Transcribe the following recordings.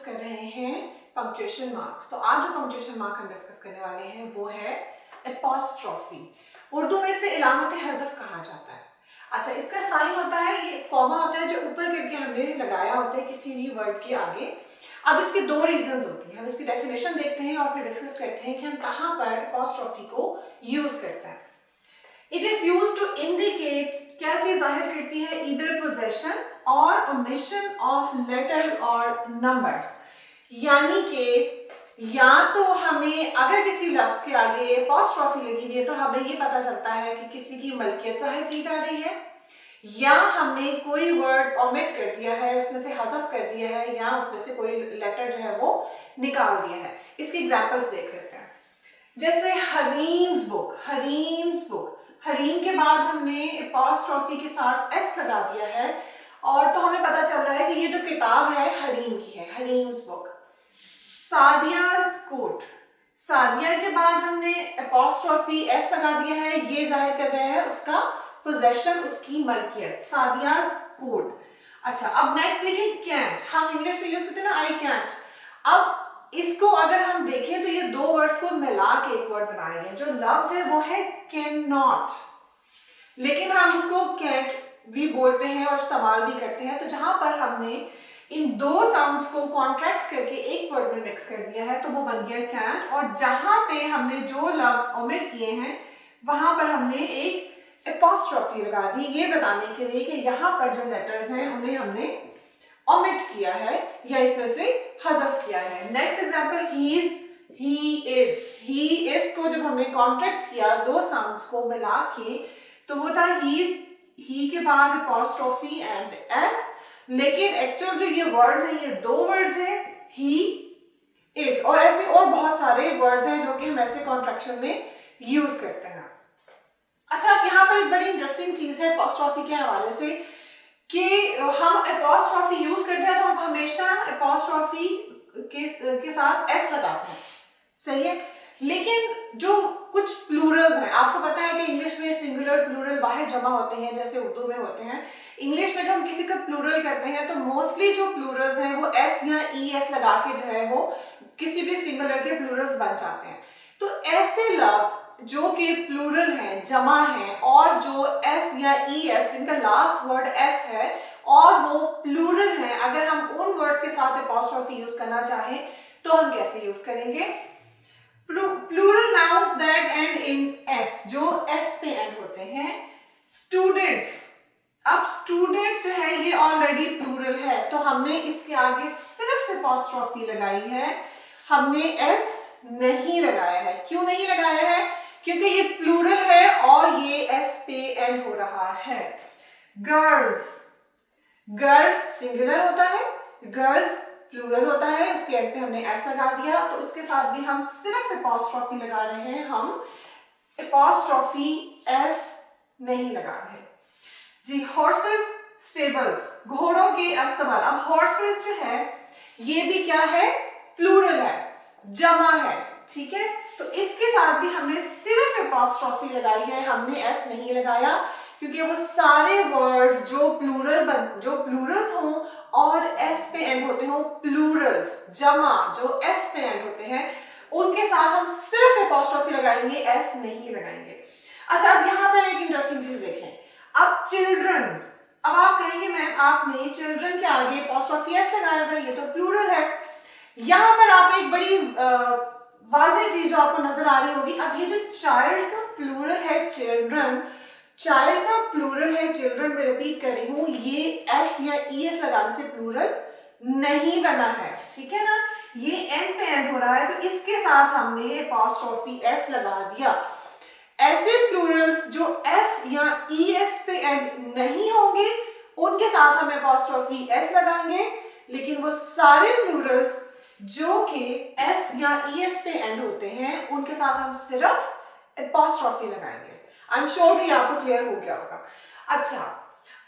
कर रहे हैं पंक्चुएशन मार्क्स। तो आज जो पंक्चुएशन मार्क हम डिस्कस करने वाले हैं वो है एपॉस्ट्रोफी। उर्दू में इसे इलामत हज़फ कहा जाता है। अच्छा, इसका साइन होता है, ये कॉमा होता है जो ऊपर करके हमने लगाया होता है किसी भी वर्ड के आगे। अब इसके दो रीजंस होती हैं, हम इसकी डेफिनेशन देखते हैं और फिर डिस्कस करते हैं कि हम कहाँ पर एपॉस्ट्रोफी को यूज करते हैं। It is used to indicate, क्या चीज जाहिर करती है, either possession or omission of letter or number. यानी कि या तो हमें अगर किसी लफ्ज के आगे एपॉस्ट्रोफी लगी हुई है तो हमें ये पता चलता है कि किसी की मलकियत जाहिर की जा रही है, या हमने कोई वर्ड ओमिट कर दिया है, उसमें से हज़फ कर दिया है, या उसमें से कोई लेटर जो है वो निकाल दिया है। इसकी एग्जांपल्स देख लेते हैं। जैसे हरीम्स बुक, हरीम्स बुक, हरीम के बाद हमने एपॉस्ट्रोफी के साथ एस लगा दिया है और तो हमें पता चल रहा है कि ये जो किताब है हरीम की है, हरीम्स बुक। सादियाज कोट, सादिया के बाद हमने एपॉस्ट्रोफी एस लगा दिया है, ये जाहिर कर रहे हैं उसका पोजेशन, उसकी मलकियत, सादियाज कोट। अच्छा, अब नेक्स्ट देखिए कैंट, हम इंग्लिश में यूज करते हैं ना आई कैंट। अब इसको अगर हम देखें तो ये दो वर्ड्स को मिला के एक वर्ड बनाए गए। जो लफ्ज है वो है कैन नॉट, लेकिन हम उसको कैंट भी बोलते हैं और इस्तेमाल भी करते हैं। तो जहां पर हमने इन दो साउंड्स को कॉन्ट्रैक्ट करके एक वर्ड में मिक्स कर दिया है तो वो बन गया कैन, और जहां पे हमने जो लफ्ज ओमिट किए हैं वहां पर हमने एक एपॉस्ट्रोफी लगा दी, ये बताने के लिए कि यहाँ पर जो लेटर्स हैं उन्हें हमने ओमिट किया है या इसमें से हज़फ किया है। Next example he is, he is, he is को जब हमने कॉन्ट्रैक्ट किया दो साउंड्स को मिला के तो वो था ही इज, ही के बाद एपॉस्ट्रोफी एंड एस, लेकिन एक्चुअल जो ये वर्ड है ये दो वर्ड्स हैं, ही इज, और ऐसे और बहुत सारे वर्ड्स हैं जो कि हम ऐसे कॉन्ट्रैक्शन में यूज करते हैं। अच्छा, अब यहाँ पर एक बड़ी इंटरेस्टिंग चीज है एपॉस्ट्रोफी के हवाले से कि हम एपॉस्ट्रोफी यूज करते हैं तो हम हमेशा एपॉस्ट्रोफी के साथ एस लगाते हैं, सही है। लेकिन जो कुछ प्लूरल्स हैं, आपको पता है कि इंग्लिश में सिंगुलर प्लूरल वाहिद जमा होते हैं जैसे उर्दू में होते हैं। इंग्लिश में जब हम किसी का प्लूरल करते हैं तो मोस्टली जो प्लूरल्स हैं वो एस या ई एस लगा के जो है वो किसी भी सिंगुलर के प्लूरल्स बन जाते हैं। तो ऐसे लफ्ज जो कि प्लूरल हैं, जमा हैं, और जो एस या ई एस जिनका लास्ट वर्ड एस है और वो प्लूरल हैं, अगर हम उन वर्ड्स के साथ एपॉस्ट्रोफी यूज करना चाहें तो हम कैसे यूज करेंगे? Plural nouns that end in S, जो एस पे एंड होते हैं। स्टूडेंट्स, अब स्टूडेंट्स जो है ये ऑलरेडी प्लूरल है तो हमने इसके आगे सिर्फ एपॉस्ट्रोफी लगाई है, हमने एस नहीं लगाया है। क्यों नहीं लगाया है? क्योंकि ये प्लूरल है और ये एस पे एंड हो रहा है। गर्ल्स, गर्ल सिंगुलर होता है, गर्ल्स प्लूरल होता है, उसके एंड पे हमने एस लगा दिया तो उसके साथ भी हम सिर्फ एपॉस्ट्रोफी लगा रहे हैं, हम एपॉस्ट्रोफी एस नहीं लगा रहे जी। हॉर्सेस, स्टेबल्स, घोड़ों के अस्तबल। अब हॉर्सेस जो है ये भी क्या है? प्लूरल है, जमा है, ठीक है। तो इसके साथ भी हमने सिर्फ एपॉस्ट्रोफी लगाई है, हमने एस नहीं लगाया, क्योंकि वो सारे वर्ड जो प्लूरल्स हों और एस पे एंड होते हो, प्लूरल्स जमा जो एस पे एंड होते हैं, उनके साथ हम सिर्फ एपॉस्ट्रोफी लगाएंगे, एस नहीं लगाएंगे। अच्छा, अब यहाँ पर एक इंटरेस्टिंग चीज देखें। अब चिल्ड्रन, अब आप कहेंगे मैम आपने चिल्ड्रन के आगे एपॉस्ट्रोफी एस लगाया हुआ, ये तो प्लूरल है। यहाँ पर आप एक बड़ी वाज़ेह चीज जो आपको नजर आ रही होगी, अब ये जो चाइल्ड का प्लूरल है चिल्ड्रन, चाइल्ड का प्लूरल है चिल्ड्रन, मैं रिपीट कर रही हूँ, ये एस या ई एस लगाने से प्लूरल नहीं बना है, ठीक है ना। ये एन पे एंड हो रहा है तो इसके साथ हमने एपॉस्ट्रोफी एस लगा दिया। ऐसे प्लूरल्स जो एस या ई एस पे एंड नहीं होंगे उनके साथ हम एपॉस्ट्रोफी एस लगाएंगे, लेकिन वो सारे प्लूरल्स जो कि एस या ई एस पे एंड होते हैं उनके साथ हम सिर्फ एपॉस्ट्रोफी लगाएंगे। आई एम श्योर कि आपको क्लियर हो गया होगा। अच्छा,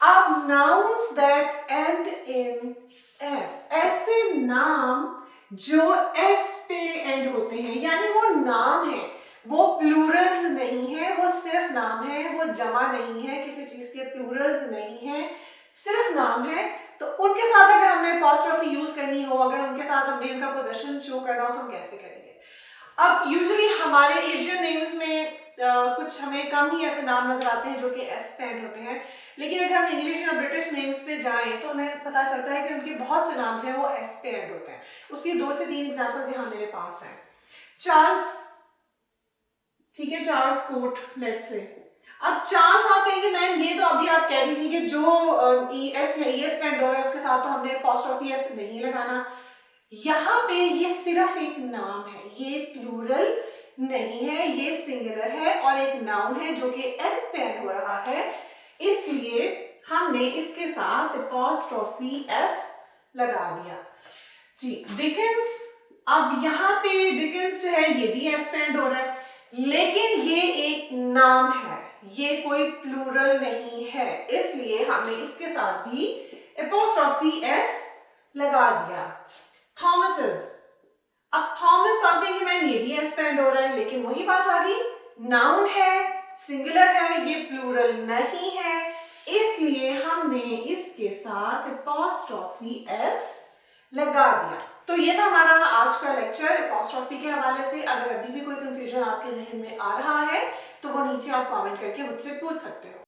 अब nouns that end in S, ऐसे नाम जो एस पे एंड होते हैं, यानी वो नाम है, वो प्लूरल्स नहीं है, वो सिर्फ नाम है, वो जमा नहीं है, किसी चीज के प्लूरल्स नहीं है, सिर्फ नाम है, तो उनके साथ अगर हमने अपॉस्ट्रोफी यूज करनी हो, अगर उनके साथ हमने उनका पोजीशन शो करना हो तो हम कैसे करेंगे? अब यूजुअली हमारे एशियन नेम्स में कुछ हमें कम ही ऐसे नाम नजर आते हैं जो कि एस पे एंड होते हैं, लेकिन अगर हम इंग्लिश या ब्रिटिश नेम्स पे जाएं तो हमें पता चलता है कि उनके बहुत से नाम जो है वो एस पे एंड होते हैं। उसकी 2 से 3 एग्जांपल्स यहाँ मेरे पास हैं। चार्ल्स, ठीक है, चार्ल्स कोट लेट्स से। अब चार्ल्स आप कहेंगे मैम ये तो अभी आप कह रही थी कि जो एस या एस पे एंड हो रहा है उसके साथ तो हमने अपॉस्ट्रोफी एस नहीं लगाना। यहाँ पे ये सिर्फ एक नाम है, ये प्लूरल नहीं है, ये सिंगुलर है और एक नाउन है जो कि एस पे एंड हो रहा है, इसलिए हमने इसके साथ अपॉस्ट्रोफी एस लगा दिया जी। डिकेंस, अब यहाँ पे डिकेंस जो है ये भी एस पे एंड हो रहा है, लेकिन ये एक नाम है, ये कोई प्लूरल नहीं है, इसलिए हमने इसके साथ भी अपॉस्ट्रोफी एस लगा दिया। थॉमसेस, अब थॉमस आप कहेंगे मैम ये भी एस पे एंड हो रहा है, लेकिन वही बात आ गई, नाउन है, सिंगुलर है, ये प्लूरल नहीं है, इसलिए हमने इसके साथ अपॉस्ट्रोफी एस लगा दिया। तो ये था हमारा आज का लेक्चर अपॉस्ट्रोफी के हवाले से। अगर अभी भी कोई कंफ्यूजन आपके जहन में आ रहा है तो वो नीचे आप कमेंट करके मुझसे पूछ सकते हो।